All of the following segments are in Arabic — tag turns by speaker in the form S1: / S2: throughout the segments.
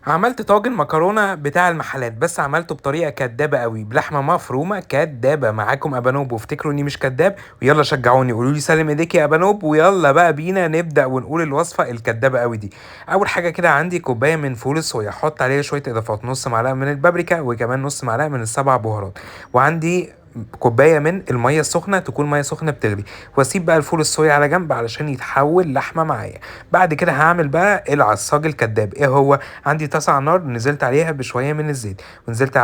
S1: عملت طاجن مكرونه بتاع المحلات، بس عملته بطريقه كدابه قوي بلحمه مفرومه كدابه. معاكم ابانوب وافتكروا اني مش كداب، ويلا شجعوني قولوا لي سلم ايديك يا ابانوب، ويلا بقى بينا نبدا ونقول الوصفه الكدابه قوي دي. اول حاجه كده عندي كوبايه من فول الصويا، احط عليها شويه اضافات، نص معلقه من البابريكا وكمان نص معلقه من السبع بهارات، وعندي كوبايه من الميه السخنه، تكون ميه سخنه بتغلي، واسيب بقى الفول الصويا على جنب علشان يتحول لحمه معايا. بعد كده هعمل بقى العصاج الكداب. ايه هو؟ عندي طاسه على النار، نزلت عليها بشويه من الزيت، ونزلت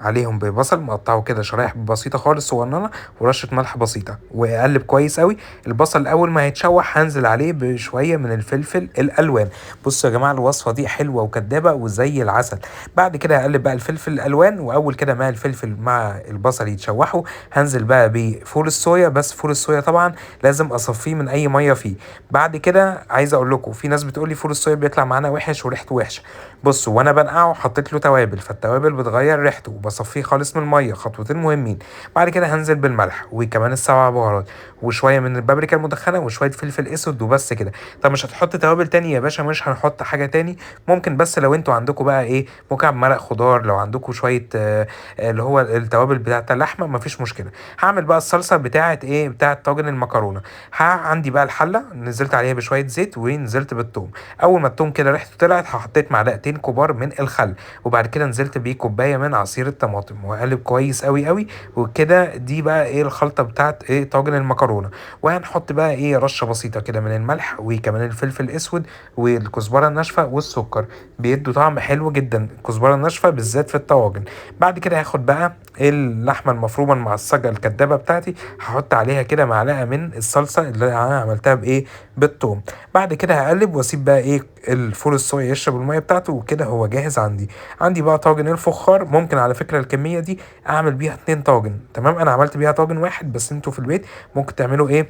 S1: عليهم ببصل مقطعه كده شرايح بسيطه خالص صغننه، ورشه ملح بسيطه، واقلب كويس قوي. البصل اول ما هيتشوح هنزل عليه بشويه من الفلفل الالوان. بصوا يا جماعه الوصفه دي حلوه وكدابه وزي العسل. بعد كده هقلب بقى الفلفل الالوان، واول كده ما الفلفل مع البصل يتشوحوا هنزل بقى بفول الصويا، بس فول الصويا طبعا لازم اصفيه من اي ميه فيه. بعد كده عايز اقول لكم، في ناس بتقول لي فول الصويا بيطلع معانا وحش وريحته وحشه. بصوا، وانا بنقعه حطيت له توابل، فالتوابل بتغير ريحته، وبصفيه خالص من الميه، خطوتين مهمين. بعد كده هنزل بالملح وكمان السبع بهارات، وشويه من البابريكا المدخنه، وشويه فلفل اسود، وبس كده. طب مش هتحط توابل تاني يا باشا؟ مش هنحط حاجه تاني. ممكن بس لو انتوا عندكم بقى ايه، مكعب مرق خضار، لو عندكم شويه اللي هو التوابل بتاعت اللحمه، مفيش مشكله. هعمل بقى الصلصه بتاعت ايه، بتاعت طاجن المكرونه. عندي بقى الحله، نزلت عليها بشويه زيت ونزلت بالثوم. اول ما الثوم كده ريحته طلعت حطيت معلقتين كبار من الخل، وبعد كده نزلت بيه كوبايه من عصير الطماطم، واقلب كويس قوي قوي. وكده دي بقى ايه الخلطه بتاعت ايه طاجن المكرونه. وهنحط بقى ايه رشه بسيطه كده من الملح، وكمان الفلفل الاسود، والكزبره الناشفه والسكر، بيدوا طعم حلو جدا الكزبره الناشفه بالذات في الطواجن. بعد كده هاخد بقى اللحمه المفرومه المعصجه الكدابه بتاعتي، هحط عليها كده معلقه من الصلصه اللي انا عملتها بايه، بالثوم. بعد كده هقلب واسيب بقى ايه الفول الصويا يشرب الميه بتاعته، وكده هو جاهز عندي. عندي بقى طاجن الفخار، ممكن على فكره الكميه دي اعمل بيها 2 طاجن، تمام؟ انا عملت بيها طاجن واحد، بس انتوا في البيت ممكن تعملوا ايه،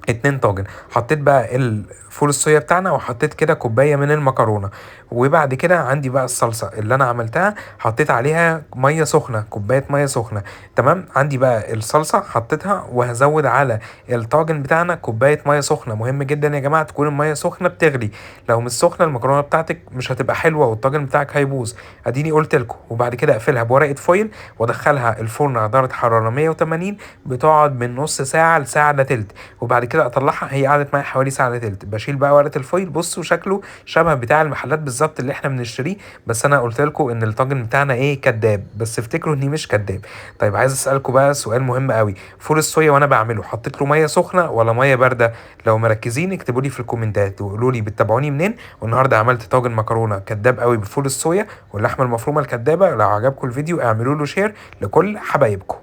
S1: 2 طاجن. حطيت بقى الفول الصويا بتاعنا، وحطيت كده كوبايه من المكرونه. وبعد كده عندي بقى الصلصه اللي انا عملتها، حطيت عليها ميه سخنه، كوبايه ميه سخنه، تمام. عندي بقى الصلصه حطيتها، وهزود على الطاجن بتاعنا كوبايه ميه سخنه. مهم جدا يا جماعه تكون الميه سخنه بتغلي، لو مش سخنه المكرونه بتاعتك مش هتبقى حلوه، والطاجن بتاعك هيبوظ. اديني قلت لكم. وبعد كده اقفلها بورقه فويل، وادخلها الفرن على درجه حراره 180، بتقعد من نص ساعه لساعه الا تلت. وبعد كده اطلعها، هي قعدت معايا حوالي ساعه الا تلت. بشيل بقى ورقه الفويل، بصوا شكله شبه بتاع المحلات بالظبط اللي احنا بنشتريه، بس انا قلت لكم ان الطاجن بتاعنا ايه، كداب، بس افتكروا اني مش كداب. طيب عايز اسالكم بقى سؤال مهم قوي، فول الصويا وانا بعمله حطيت له ميه سخنه ولا ميه بارده؟ لو مركزين اكتبوا لي في الكومنتات وقولوا لي بتتابعوني منين. والنهارده عملت طاجن مكرونه كداب قوي بفول الصويا واللحمه المفرومه الكدابه. لو عجبكم الفيديو اعملوا له شير لكل حبايبكم.